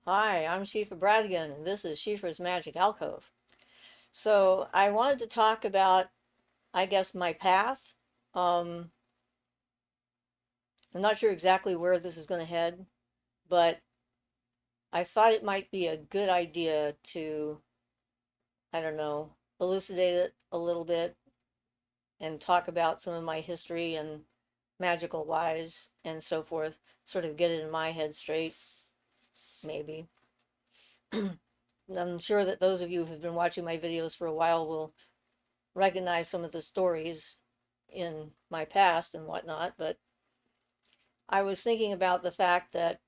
Hi, I'm Siofra Bradigan, and this is Siofra's Magic Alcove. So, I wanted to talk about, I guess, my path. Um, I'm not sure exactly where this is going to head, but I thought it might be a good idea to, I don't know, elucidate it a little bit and talk about some of my history and magical wise and so forth, sort of get it in my head straight, maybe. I'm sure that those of you who've been watching my videos for a while will recognize some of the stories in my past and whatnot, but I was thinking about the fact that,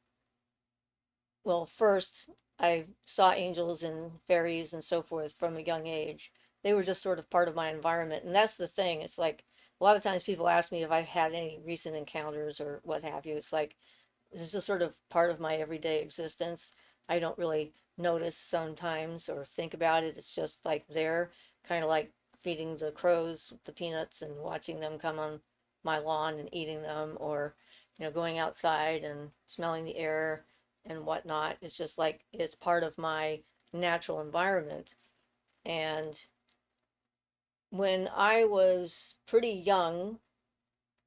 well, first, I saw angels and fairies and so forth from a young age. They were just sort of part of my environment. And that's the thing. It's like a lot of times people ask me if I've had any recent encounters or what have you. It's like this is just sort of part of my everyday existence. I don't really notice sometimes or think about it. It's just like there, kind of like feeding the crows the peanuts and watching them come on my lawn and eating them, or going outside and smelling the air and whatnot. It's just like it's part of my natural environment. And when I was pretty young,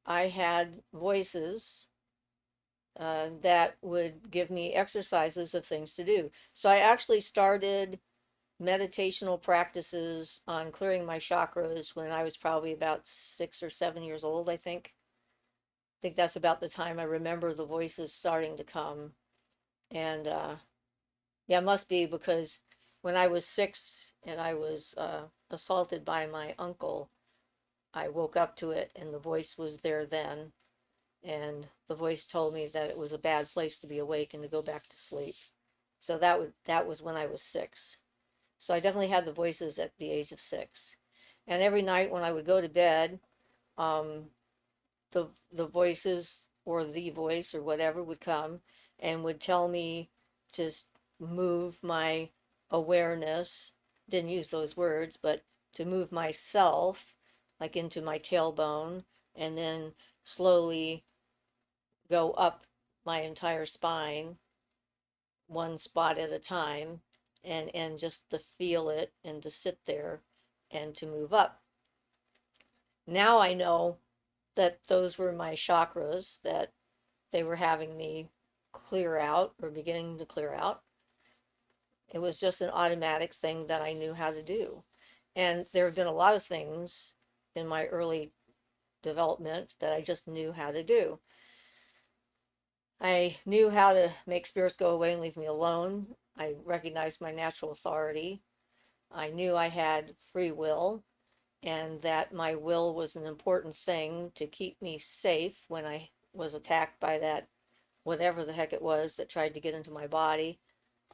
I had voices that would give me exercises of things to do. So I actually started meditational practices on clearing my chakras when I was probably about 6 or 7 years old, I think. I think that's about the time I remember the voices starting to come. And yeah, it must be because when I was 6 and I was assaulted by my uncle, I woke up to it and the voice was there then. And the voice told me that it was a bad place to be awake and to go back to sleep. So that was when I was 6. So I definitely had the voices at the age of 6. And every night when I would go to bed, um, the voices or the voice or whatever would come and would tell me to move my awareness. Didn't use those words, but to move myself like into my tailbone and then slowly go up my entire spine, one spot at a time, and just to feel it and to sit there and to move up. Now I know that those were my chakras that they were having me clear out or beginning to clear out. It was just an automatic thing that I knew how to do. And there have been a lot of things in my early development that I just knew how to do. I knew how to make spirits go away and leave me alone. I recognized my natural authority. I knew I had free will and that my will was an important thing to keep me safe when I was attacked by that whatever the heck it was that tried to get into my body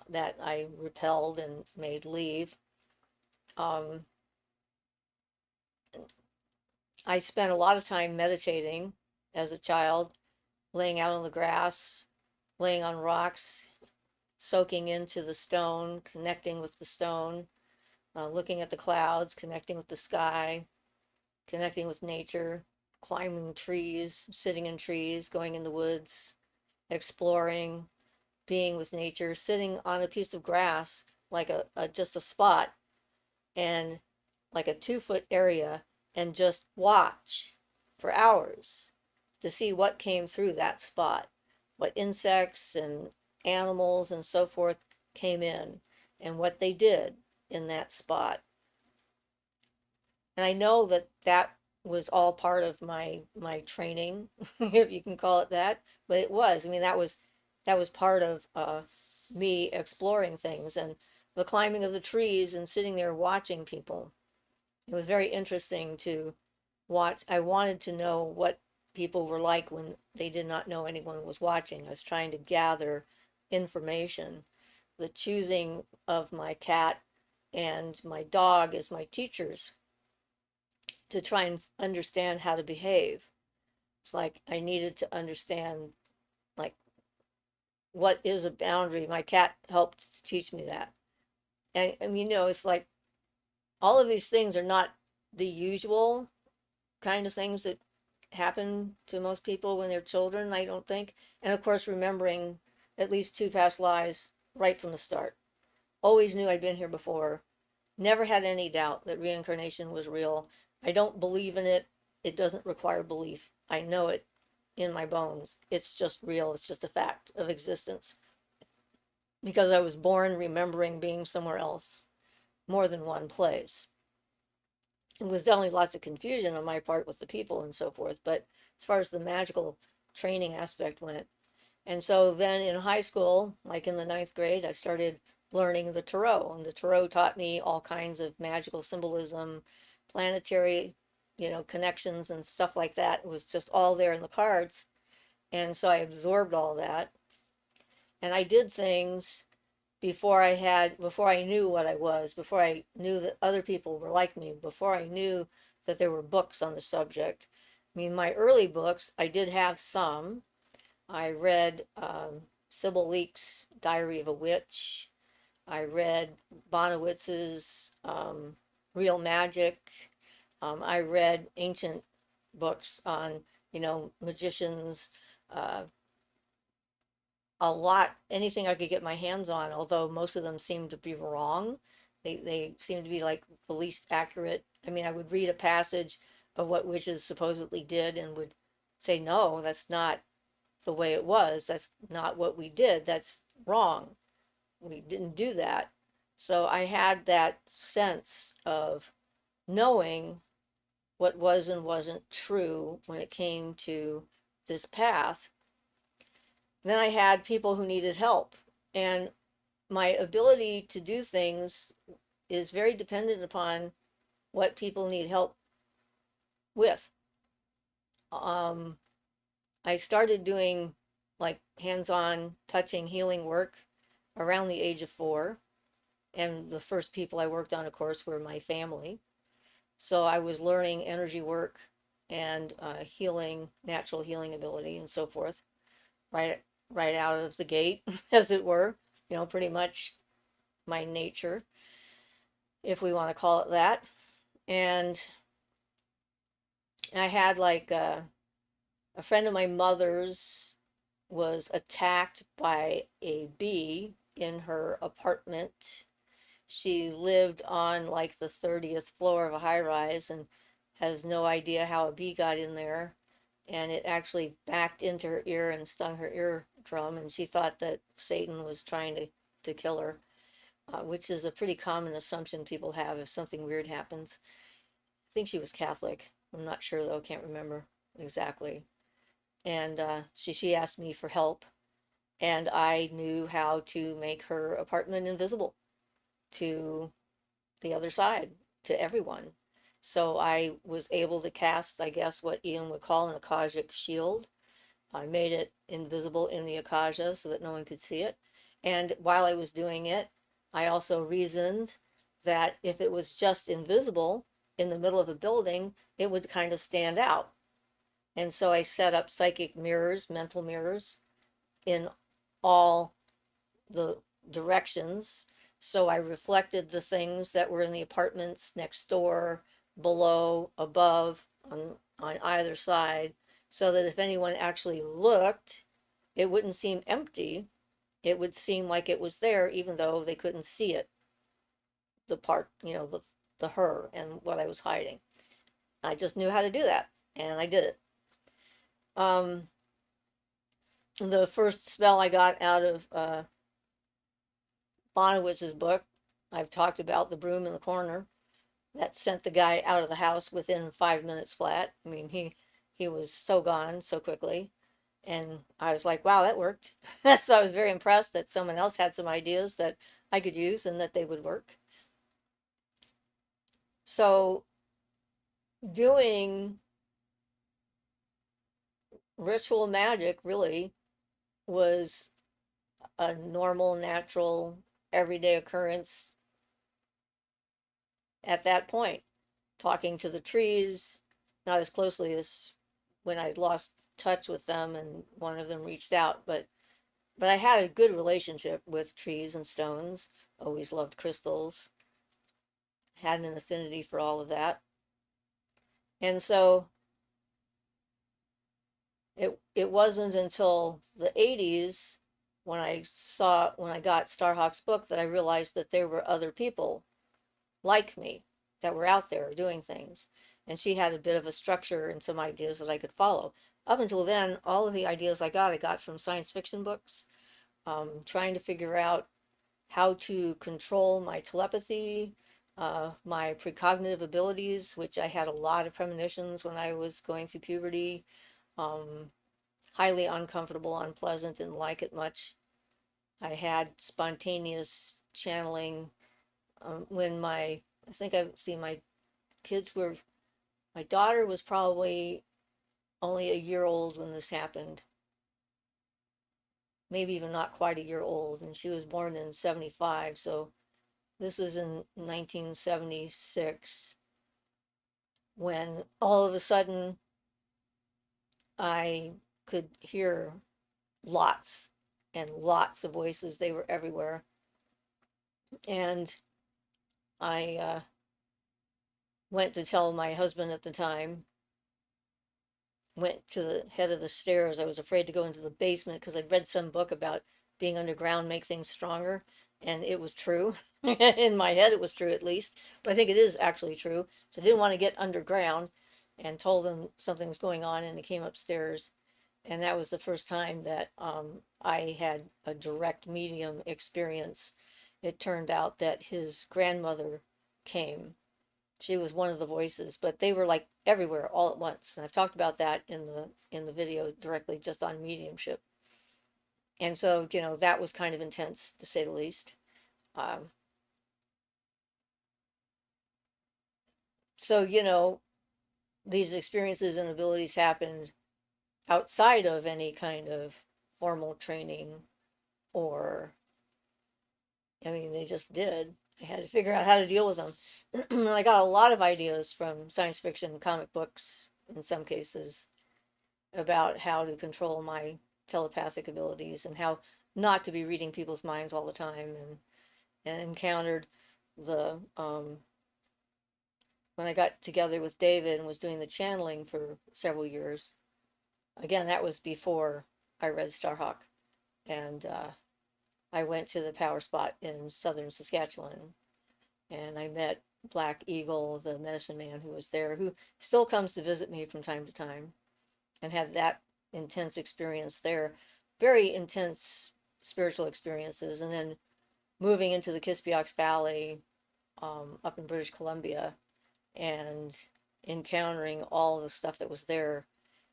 that I repelled and made leave. Um, I spent a lot of time meditating as a child, laying out on the grass, laying on rocks, soaking into the stone, connecting with the stone, looking at the clouds, connecting with the sky, connecting with nature, climbing trees, sitting in trees, going in the woods, exploring, being with nature, sitting on a piece of grass, like a just a spot and like a 2 foot area and just watch for hours to see what came through that spot, what insects and animals and so forth came in and what they did in that spot. And I know that that was all part of my training, if you can call it that. But it was. I mean, that was part of me exploring things and the climbing of the trees and sitting there watching people. It was very interesting to watch. I wanted to know what people were like when they did not know anyone was watching. I was trying to gather information. The choosing of my cat and my dog as my teachers to try and understand how to behave. It's like I needed to understand like what is a boundary. My cat helped to teach me that. And it's like all of these things are not the usual kind of things that happen to most people when they're children, I don't think. And of course, remembering at least 2 past lives right from the start. Always knew I'd been here before. Never had any doubt that reincarnation was real. I don't believe in it. It doesn't require belief. I know it in my bones. It's just real. It's just a fact of existence. Because I was born remembering being somewhere else, more than one place. It was definitely lots of confusion on my part with the people and so forth, but as far as the magical training aspect went. And so then in high school, like in the ninth grade, I started learning the tarot. And the tarot taught me all kinds of magical symbolism, planetary, connections and stuff like that. It was just all there in the cards. And so I absorbed all that. And I did things before I knew what I was, before I knew that other people were like me, before I knew that there were books on the subject. I mean, my early books, I did have some. I read Sybil Leek's Diary of a Witch. I read Bonowitz's Real Magic. I read ancient books on, magicians, uh, a lot, anything I could get my hands on, although most of them seemed to be wrong. They seemed to be like the least accurate. I mean, I would read a passage of what witches supposedly did and would say, no, that's not the way it was. That's not what we did. That's wrong. We didn't do that. So I had that sense of knowing what was and wasn't true when it came to this path. Then I had people who needed help. And my ability to do things is very dependent upon what people need help with. Um, I started doing like hands-on touching healing work around the age of 4. And the first people I worked on, of course, were my family. So I was learning energy work and healing, natural healing ability and so forth, right, right out of the gate, as it were, pretty much my nature, if we want to call it that. And I had like a friend of my mother's was attacked by a bee in her apartment. She lived on like the 30th floor of a high rise and has no idea how a bee got in there. And it actually backed into her ear and stung her eardrum. And she thought that Satan was trying to kill her, which is a pretty common assumption people have if something weird happens. I think she was Catholic. I'm not sure though, can't remember exactly. And she asked me for help, and I knew how to make her apartment invisible to the other side, to everyone. So I was able to cast, I guess, what Ian would call an Akashic shield. I made it invisible in the Akasha so that no one could see it. And while I was doing it, I also reasoned that if it was just invisible in the middle of a building, it would kind of stand out. And so I set up psychic mirrors, mental mirrors, in all the directions. So I reflected the things that were in the apartments next door, below, above, on either side, so that if anyone actually looked, it wouldn't seem empty. It would seem like it was there, even though they couldn't see it, the part, the her and what I was hiding. I just knew how to do that, and I did it. Um, the first spell I got out of Bonowitz's book, I've talked about the broom in the corner that sent the guy out of the house within 5 minutes flat. I mean, he was so gone so quickly, and I was like, wow, that worked. So I was very impressed that someone else had some ideas that I could use and that they would work. So doing ritual magic really was a normal, natural, everyday occurrence at that point. Talking to the trees, not as closely as when I lost touch with them and one of them reached out, but I had a good relationship with trees and stones. Always loved crystals, had an affinity for all of that. And so it wasn't until the 80s when I got Starhawk's book, that I realized that there were other people like me that were out there doing things. And she had a bit of a structure and some ideas that I could follow. Up until then, all of the ideas I got from science fiction books, trying to figure out how to control my telepathy, my precognitive abilities, which I had a lot of premonitions when I was going through puberty, um, highly uncomfortable, unpleasant, didn't like it much. I had spontaneous channeling when I think I've seen my kids were, my daughter was probably only a year old when this happened, maybe even not quite a year old, and she was born in 75, so this was in 1976 when all of a sudden I could hear lots and lots of voices. They were everywhere. And I went to tell my husband at the time, went to the head of the stairs. I was afraid to go into the basement because I'd read some book about being underground make things stronger, and it was true. In my head, it was true at least, but I think it is actually true. So I didn't want to get underground, and told him something was going on, and he came upstairs, and that was the first time that I had a direct medium experience. It turned out that his grandmother came. She was one of the voices, but they were like everywhere all at once. And I've talked about that in the video directly just on mediumship. And so, that was kind of intense to say the least. Um, so, these experiences and abilities happened outside of any kind of formal training, or, I mean, they just did. I had to figure out how to deal with them. And I got a lot of ideas from science fiction, comic books, in some cases, about how to control my telepathic abilities and how not to be reading people's minds all the time, and encountered the when I got together with David and was doing the channeling for several years. Again, that was before I read Starhawk, and I went to the power spot in southern Saskatchewan, and I met Black Eagle, the medicine man who was there, who still comes to visit me from time to time, and had that intense experience there, very intense spiritual experiences. And then moving into the Kispiox Valley, up in British Columbia, and encountering all the stuff that was there.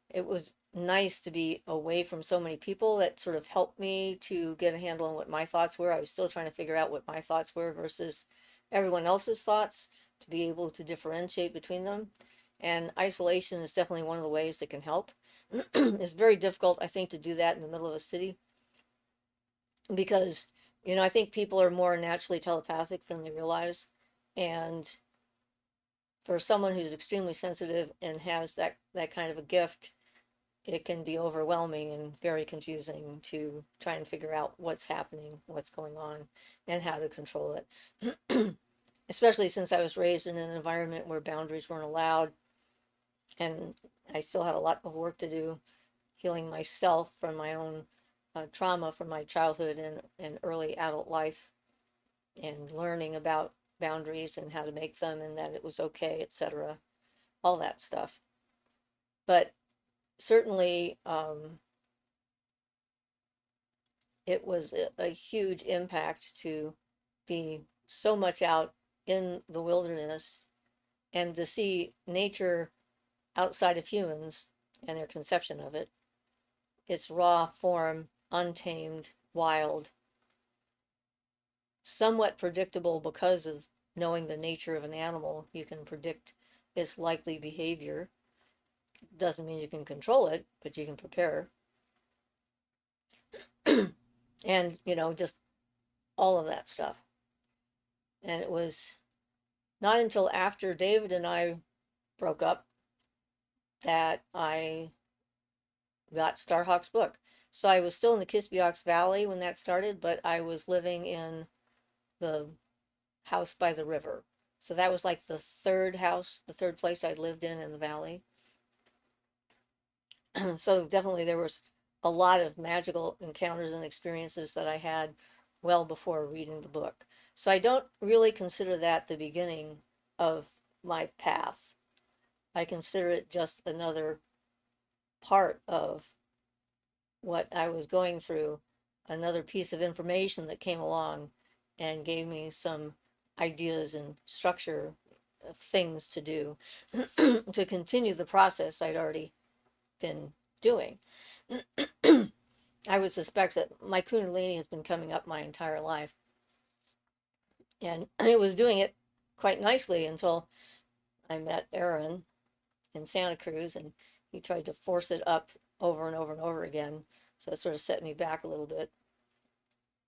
It was nice to be away from so many people that sort of helped me to get a handle on what my thoughts were. I was still trying to figure out what my thoughts were versus everyone else's thoughts, to be able to differentiate between them. And isolation is definitely one of the ways that can help. It's very difficult, I think, to do that in the middle of a city because, I think people are more naturally telepathic than they realize. And for someone who's extremely sensitive and has that kind of a gift, it can be overwhelming and very confusing to try and figure out what's happening, what's going on, and how to control it. Especially since I was raised in an environment where boundaries weren't allowed, and I still had a lot of work to do healing myself from my own trauma from my childhood and early adult life, and learning about boundaries and how to make them and that it was okay, etc. All that stuff. But certainly, it was a huge impact to be so much out in the wilderness and to see nature outside of humans and their conception of it, its raw form, untamed, wild, somewhat predictable because of knowing the nature of an animal. You can predict its likely behavior. Doesn't mean you can control it, but you can prepare. And, just all of that stuff. And it was not until after David and I broke up that I got Starhawk's book. So I was still in the Kispiox Valley when that started, but I was living in the house by the river. So that was like the third house, the third place I'd lived in the valley. So definitely there was a lot of magical encounters and experiences that I had well before reading the book. So I don't really consider that the beginning of my path. I consider it just another part of what I was going through, another piece of information that came along and gave me some ideas and structure of things to do to continue the process I'd already been doing. I would suspect that my Kundalini has been coming up my entire life, and it was doing it quite nicely until I met Aaron in Santa Cruz, and he tried to force it up over and over and over again. So it sort of set me back a little bit,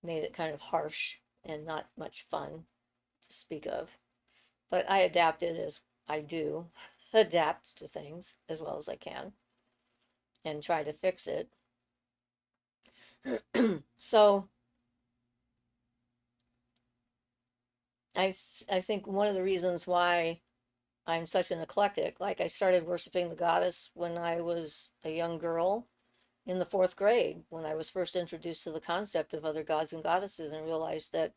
made it kind of harsh and not much fun to speak of. But I adapted, as I do, adapt to things as well as I can and try to fix it. So I think one of the reasons why I'm such an eclectic, like I started worshiping the goddess when I was a young girl in the fourth grade, when I was first introduced to the concept of other gods and goddesses, and realized that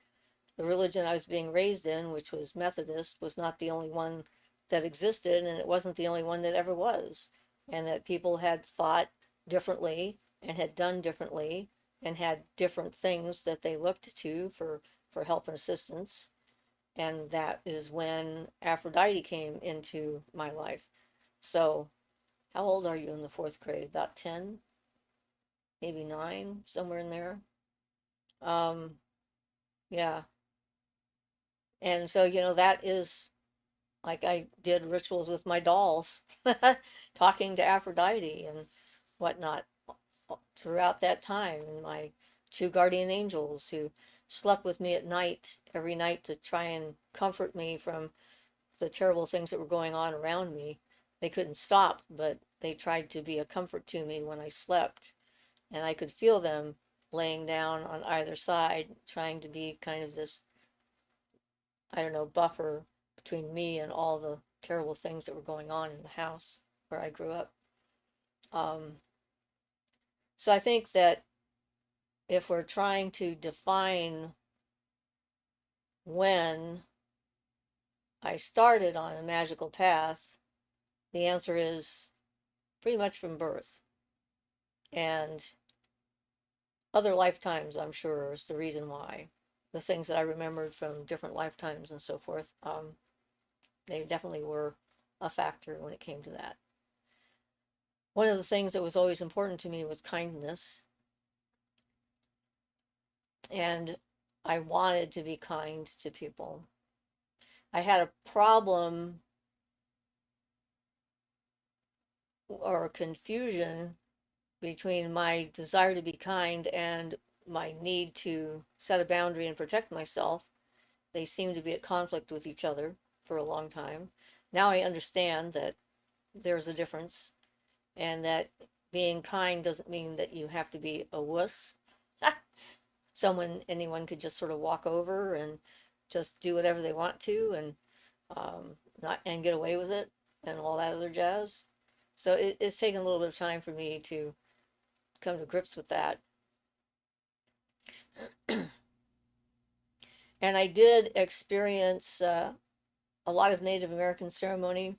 the religion I was being raised in, which was Methodist, was not the only one that existed, and it wasn't the only one that ever was, and that people had thought differently and had done differently and had different things that they looked to for help and assistance. And that is when Aphrodite came into my life. So, how old are you in the fourth grade? About 10, maybe 9, somewhere in there. Um, yeah. And so, that is like I did rituals with my dolls, talking to Aphrodite and whatnot throughout that time. And my 2 guardian angels who slept with me at night, every night, to try and comfort me from the terrible things that were going on around me. They couldn't stop, but they tried to be a comfort to me when I slept. And I could feel them laying down on either side, trying to be kind of this, I don't know, buffer between me and all the terrible things that were going on in the house where I grew up. Um, so I think that if we're trying to define when I started on a magical path, the answer is pretty much from birth. And other lifetimes, I'm sure, is the reason why. The things that I remembered from different lifetimes and so forth, they definitely were a factor when it came to that. One of the things that was always important to me was kindness. And I wanted to be kind to people. I had a problem or confusion between my desire to be kind and my need to set a boundary and protect myself. They seemed to be at conflict with each other for a long time. Now I understand that there's a difference, and that being kind doesn't mean that you have to be a wuss. Anyone could just sort of walk over and just do whatever they want to, and not and get away with it and all that other jazz. So it's taken a little bit of time for me to come to grips with that. And I did experience a lot of Native American ceremony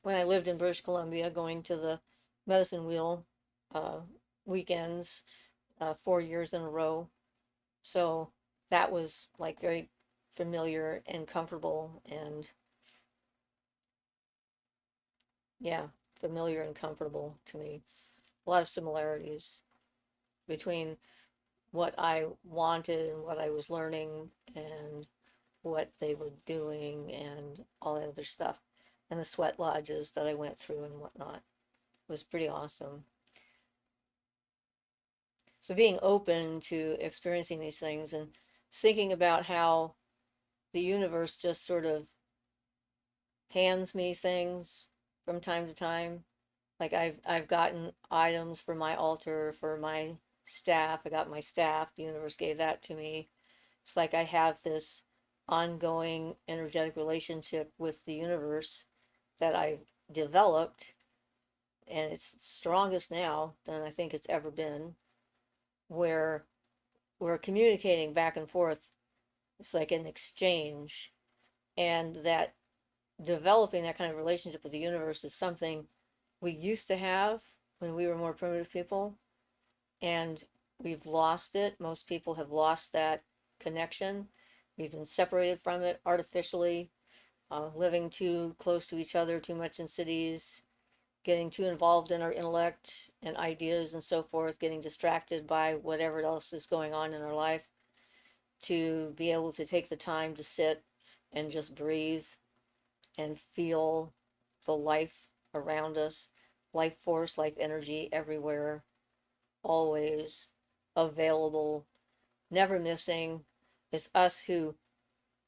when I lived in British Columbia, going to the medicine wheel uh, weekends 4 years in a row. So that was like very familiar and comfortable, and yeah, familiar and comfortable to me. A lot of similarities between what I wanted and what I was learning and what they were doing and all that other stuff. And the sweat lodges that I went through and whatnot was pretty awesome. So being open to experiencing these things and thinking about how the universe just sort of hands me things from time to time. Like I've gotten items for my altar, for my staff. I got my staff. The universe gave that to me. It's like I have this ongoing energetic relationship with the universe that I've developed and it's strongest now than I think it's ever been, where we're communicating back and forth. It's like an exchange, and that developing that kind of relationship with the universe is something we used to have when we were more primitive people, and we've lost it. Most people have lost that connection. We've been separated from it artificially, living too close to each other, too much in cities, getting too involved in our intellect and ideas and so forth, getting distracted by whatever else is going on in our life, to be able to take the time to sit and just breathe and feel the life around us, life force, life energy everywhere, always available, never missing. It's us who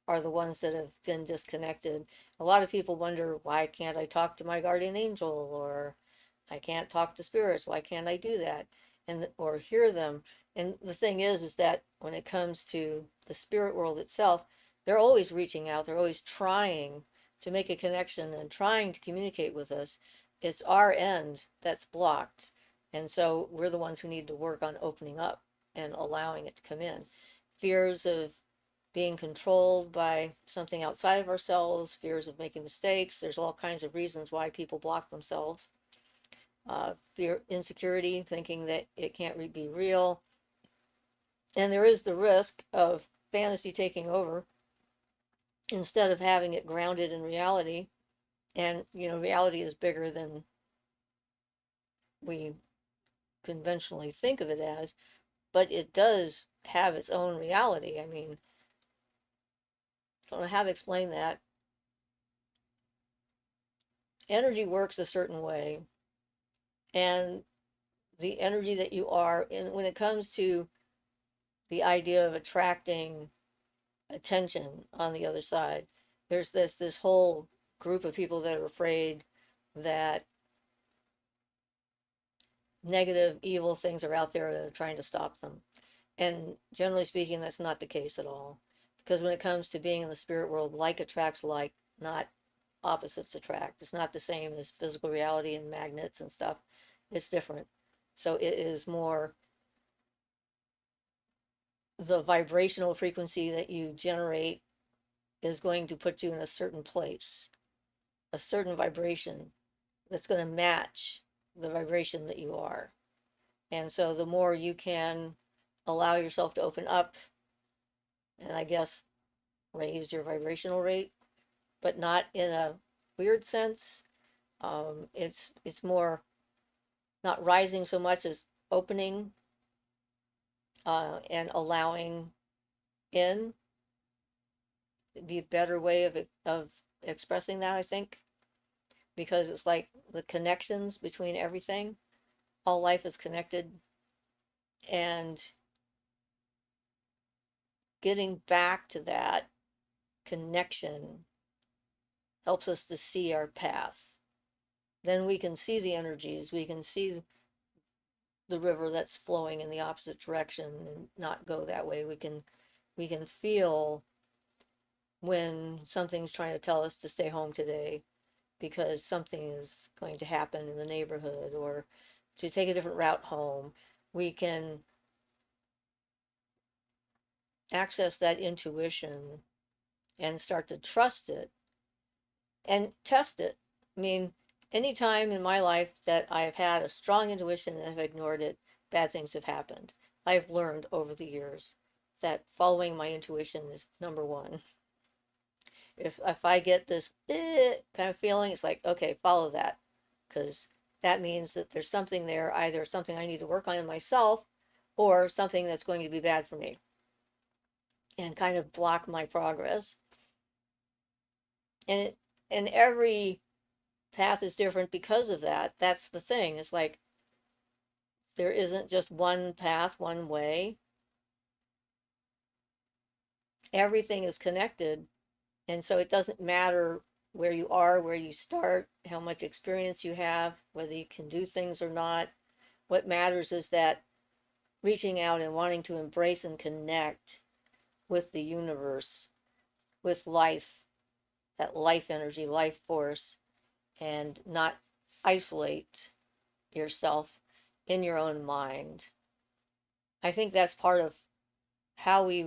are the ones that have been disconnected. A lot of people wonder, why can't I talk to my guardian angel, or I can't talk to spirits? Why can't I do that? And or hear them? And the thing is that when it comes to the spirit world itself, they're always reaching out. They're always trying to make a connection and trying to communicate with us. It's our end that's blocked. And so we're the ones who need to work on opening up and allowing it to come in. Fears of being controlled by something outside of ourselves, fears of making mistakes. There's all kinds of reasons why people block themselves. Fear, insecurity, thinking that it can't be real. And there is the risk of fantasy taking over instead of having it grounded in reality. And, reality is bigger than we conventionally think of it as, but it does have its own reality. I mean, I don't know how to explain that. Energy works a certain way, and the energy that you are in, when it comes to the idea of attracting attention on the other side, there's this whole group of people that are afraid that negative, evil things are out there that are trying to stop them. And generally speaking, that's not the case at all. Because when it comes to being in the spirit world, like attracts like, not opposites attract. It's not the same as physical reality and magnets and stuff. It's different. So it is more the vibrational frequency that you generate is going to put you in a certain place, a certain vibration that's going to match the vibration that you are. And so the more you can allow yourself to open up and, I guess, raise your vibrational rate, but not in a weird sense. It's more not rising so much as opening, and allowing in. It'd be a better way of expressing that, I think, because it's like the connections between everything. All life is connected, and getting back to that connection helps us to see our path. Then we can see the energies, we can see the river that's flowing in the opposite direction and not go that way. We can feel when something's trying to tell us to stay home today because something is going to happen in the neighborhood, or to take a different route home. We can access that intuition and start to trust it and test it. I mean, any time in my life that I've had a strong intuition and have ignored it, bad things have happened. I've learned over the years that following my intuition is number one. If I get this kind of feeling, it's like, okay, follow that, because that means that there's something there, either something I need to work on in myself, or something that's going to be bad for me and kind of block my progress. And every path is different because of that. That's the thing. It's like there isn't just one path, one way. Everything is connected. And so it doesn't matter where you are, where you start, how much experience you have, whether you can do things or not. What matters is that reaching out and wanting to embrace and connect with the universe, with life, that life energy, life force, and not isolate yourself in your own mind. I think that's part of how we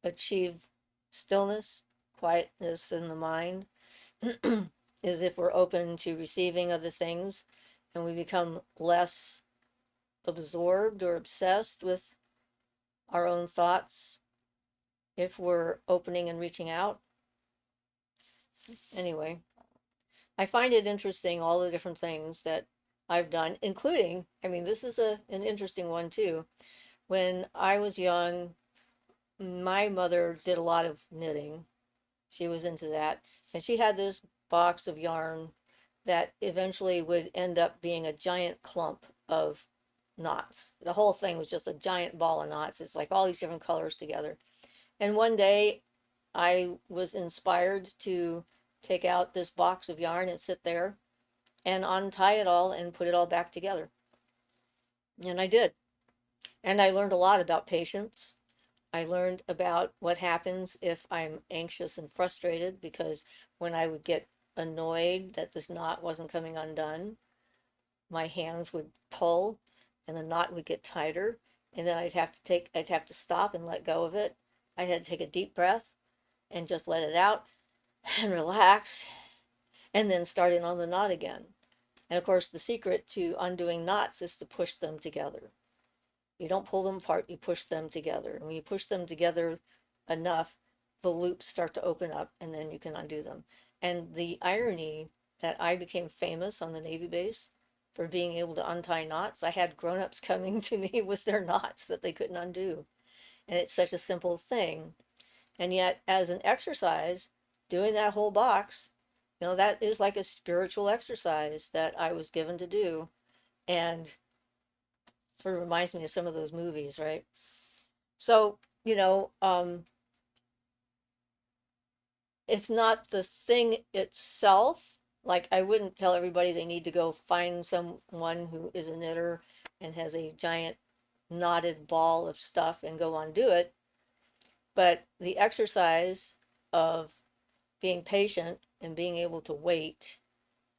achieve stillness, quietness in the mind, is if we're open to receiving other things and we become less absorbed or obsessed with our own thoughts, if we're opening and reaching out. Anyway, I find it interesting, all the different things that I've done, including, I mean, this is an interesting one too. When I was young, my mother did a lot of knitting. She was into that. And she had this box of yarn that eventually would end up being a giant clump of knots. The whole thing was just a giant ball of knots. It's like all these different colors together. And one day I was inspired to take out this box of yarn and sit there and untie it all and put it all back together. And I did. And I learned a lot about patience. I learned about what happens if I'm anxious and frustrated, because when I would get annoyed that this knot wasn't coming undone, my hands would pull and the knot would get tighter. And then I'd have to stop and let go of it. I had to take a deep breath and just let it out and relax and then start in on the knot again. And of course, the secret to undoing knots is to push them together. You don't pull them apart, you push them together. And when you push them together enough, the loops start to open up and then you can undo them. And the irony that I became famous on the Navy base for being able to untie knots, I had grown-ups coming to me with their knots that they couldn't undo. And it's such a simple thing. And yet, as an exercise, doing that whole box, that is like a spiritual exercise that I was given to do. And sort of reminds me of some of those movies, right? So, it's not the thing itself. Like, I wouldn't tell everybody they need to go find someone who is a knitter and has a giant knotted ball of stuff and go undo it. But the exercise of being patient and being able to wait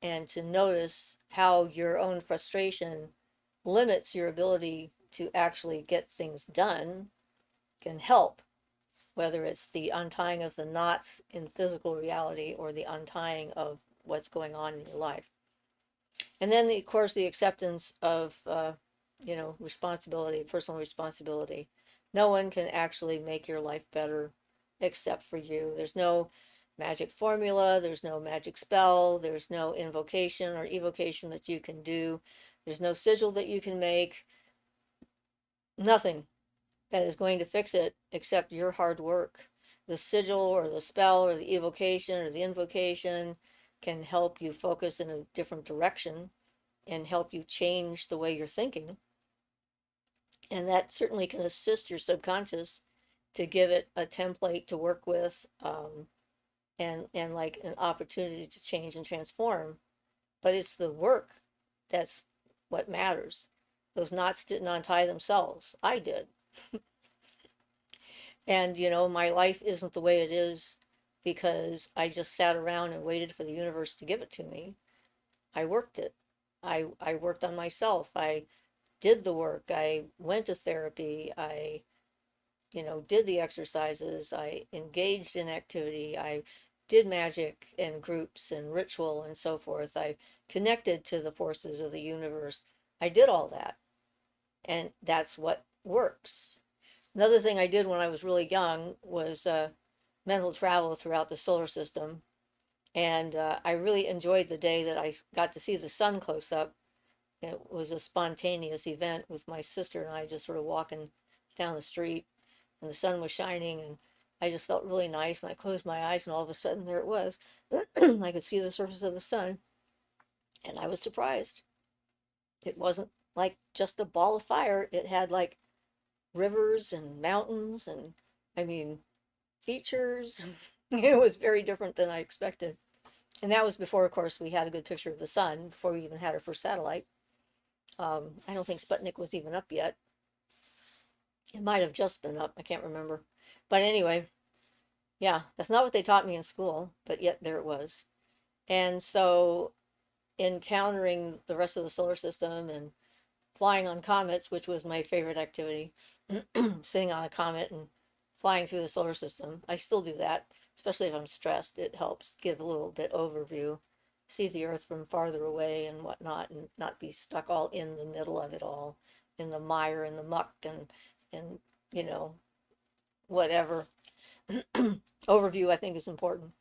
and to notice how your own frustration limits your ability to actually get things done can help, whether it's the untying of the knots in physical reality or the untying of what's going on in your life. And then, of course, the acceptance of, responsibility, personal responsibility. No one can actually make your life better except for you. There's no magic formula, there's no magic spell, there's no invocation or evocation that you can do, there's no sigil that you can make, nothing that is going to fix it except your hard work. The sigil or the spell or the evocation or the invocation can help you focus in a different direction and help you change the way you're thinking. And that certainly can assist your subconscious to give it a template to work with, and like an opportunity to change and transform. But it's the work that's what matters. Those knots didn't untie themselves. I did. And, my life isn't the way it is because I just sat around and waited for the universe to give it to me. I worked it. I worked on myself. I did the work. I went to therapy. I, did the exercises. I engaged in activity. I did magic and groups and ritual and so forth. I connected to the forces of the universe. I did all that. And that's what works. Another thing I did when I was really young was mental travel throughout the solar system. And I really enjoyed the day that I got to see the sun close up. It was a spontaneous event with my sister and I just sort of walking down the street, and the sun was shining, and I just felt really nice. And I closed my eyes, and all of a sudden, there it was. I could see the surface of the sun, and I was surprised. It wasn't like just a ball of fire, it had like rivers and mountains, and I mean, features. It was very different than I expected. And that was before, of course, we had a good picture of the sun, before we even had our first satellite. I don't think Sputnik was even up yet. It might have just been up. I can't remember. But anyway, yeah, that's not what they taught me in school, but yet there it was. And so encountering the rest of the solar system and flying on comets, which was my favorite activity, sitting on a comet and flying through the solar system. I still do that, especially if I'm stressed. It helps give a little bit overview, see the Earth from farther away and whatnot, and not be stuck all in the middle of it all, in the mire and the muck and you know whatever. Overview, I think, is important.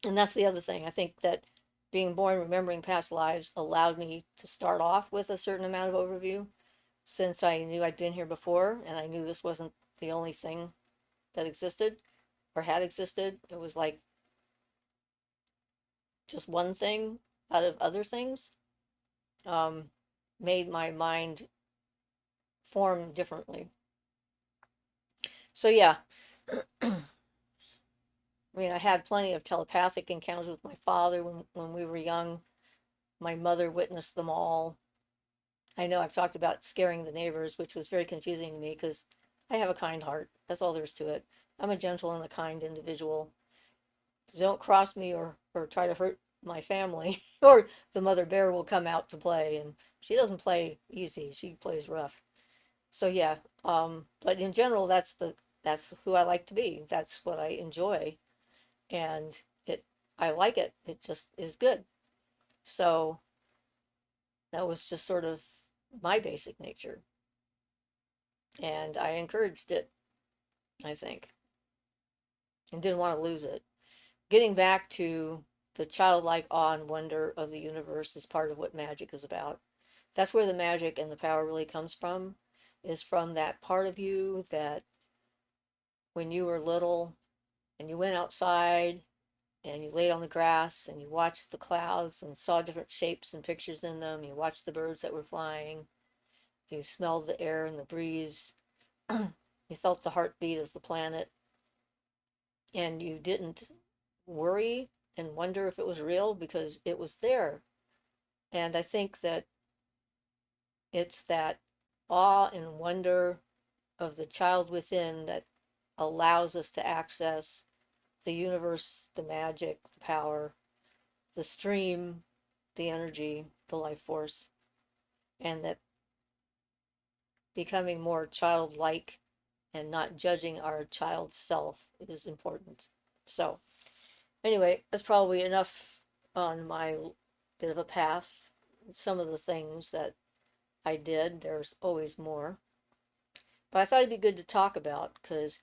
And that's the other thing. I think that being born remembering past lives allowed me to start off with a certain amount of overview, since I knew I'd been here before and I knew this wasn't the only thing that existed or had existed. It was like just one thing out of other things. um, Made my mind form differently. So yeah, I mean, I had plenty of telepathic encounters with my father when we were young. My mother witnessed them all. I know I've talked about scaring the neighbors, which was very confusing to me because I have a kind heart. That's all there is to it. I'm a gentle and a kind individual. Don't cross me or try to hurt my family, or the mother bear will come out to play. And she doesn't play easy, she plays rough. So yeah, but in general, that's who I like to be. That's what I enjoy, and I like it. It just is good. So that was just sort of my basic nature, and I encouraged it, I think, and didn't want to lose it. Getting back to the childlike awe and wonder of the universe is part of what magic is about. That's where the magic and the power really comes from, is from that part of you that when you were little and you went outside and you laid on the grass and you watched the clouds and saw different shapes and pictures in them, you watched the birds that were flying, you smelled the air and the breeze, you felt the heartbeat of the planet, and you didn't worry and wonder if it was real because it was there. And I think that it's that awe and wonder of the child within that allows us to access the universe, the magic, the power, the stream, the energy, the life force, and that becoming more childlike and not judging our child self is important. So, anyway, that's probably enough on my bit of a path. Some of the things that I did, there's always more. But I thought it'd be good to talk about because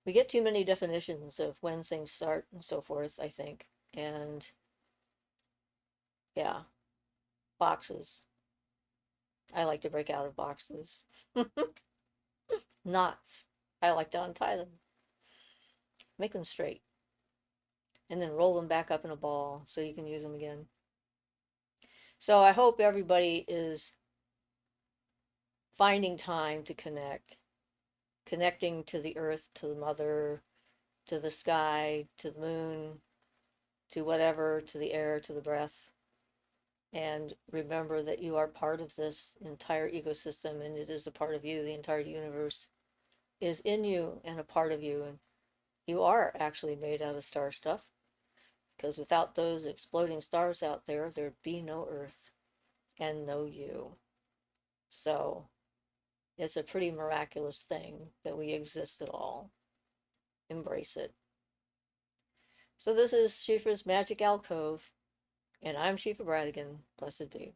we get too many definitions of when things start and so forth, I think. And yeah, boxes. I like to break out of boxes. Knots. I like to untie them, make them straight, and then roll them back up in a ball so you can use them again. So I hope everybody is finding time to connect, connecting to the earth, to the mother, to the sky, to the moon, to whatever, to the air, to the breath. And remember that you are part of this entire ecosystem and it is a part of you. The entire universe is in you and a part of you. And you are actually made out of star stuff, because without those exploding stars out there, there'd be no Earth and no you. So it's a pretty miraculous thing that we exist at all. Embrace it. So this is Siofra's Magic Alcove, and I'm Siofra Bradigan. Blessed be.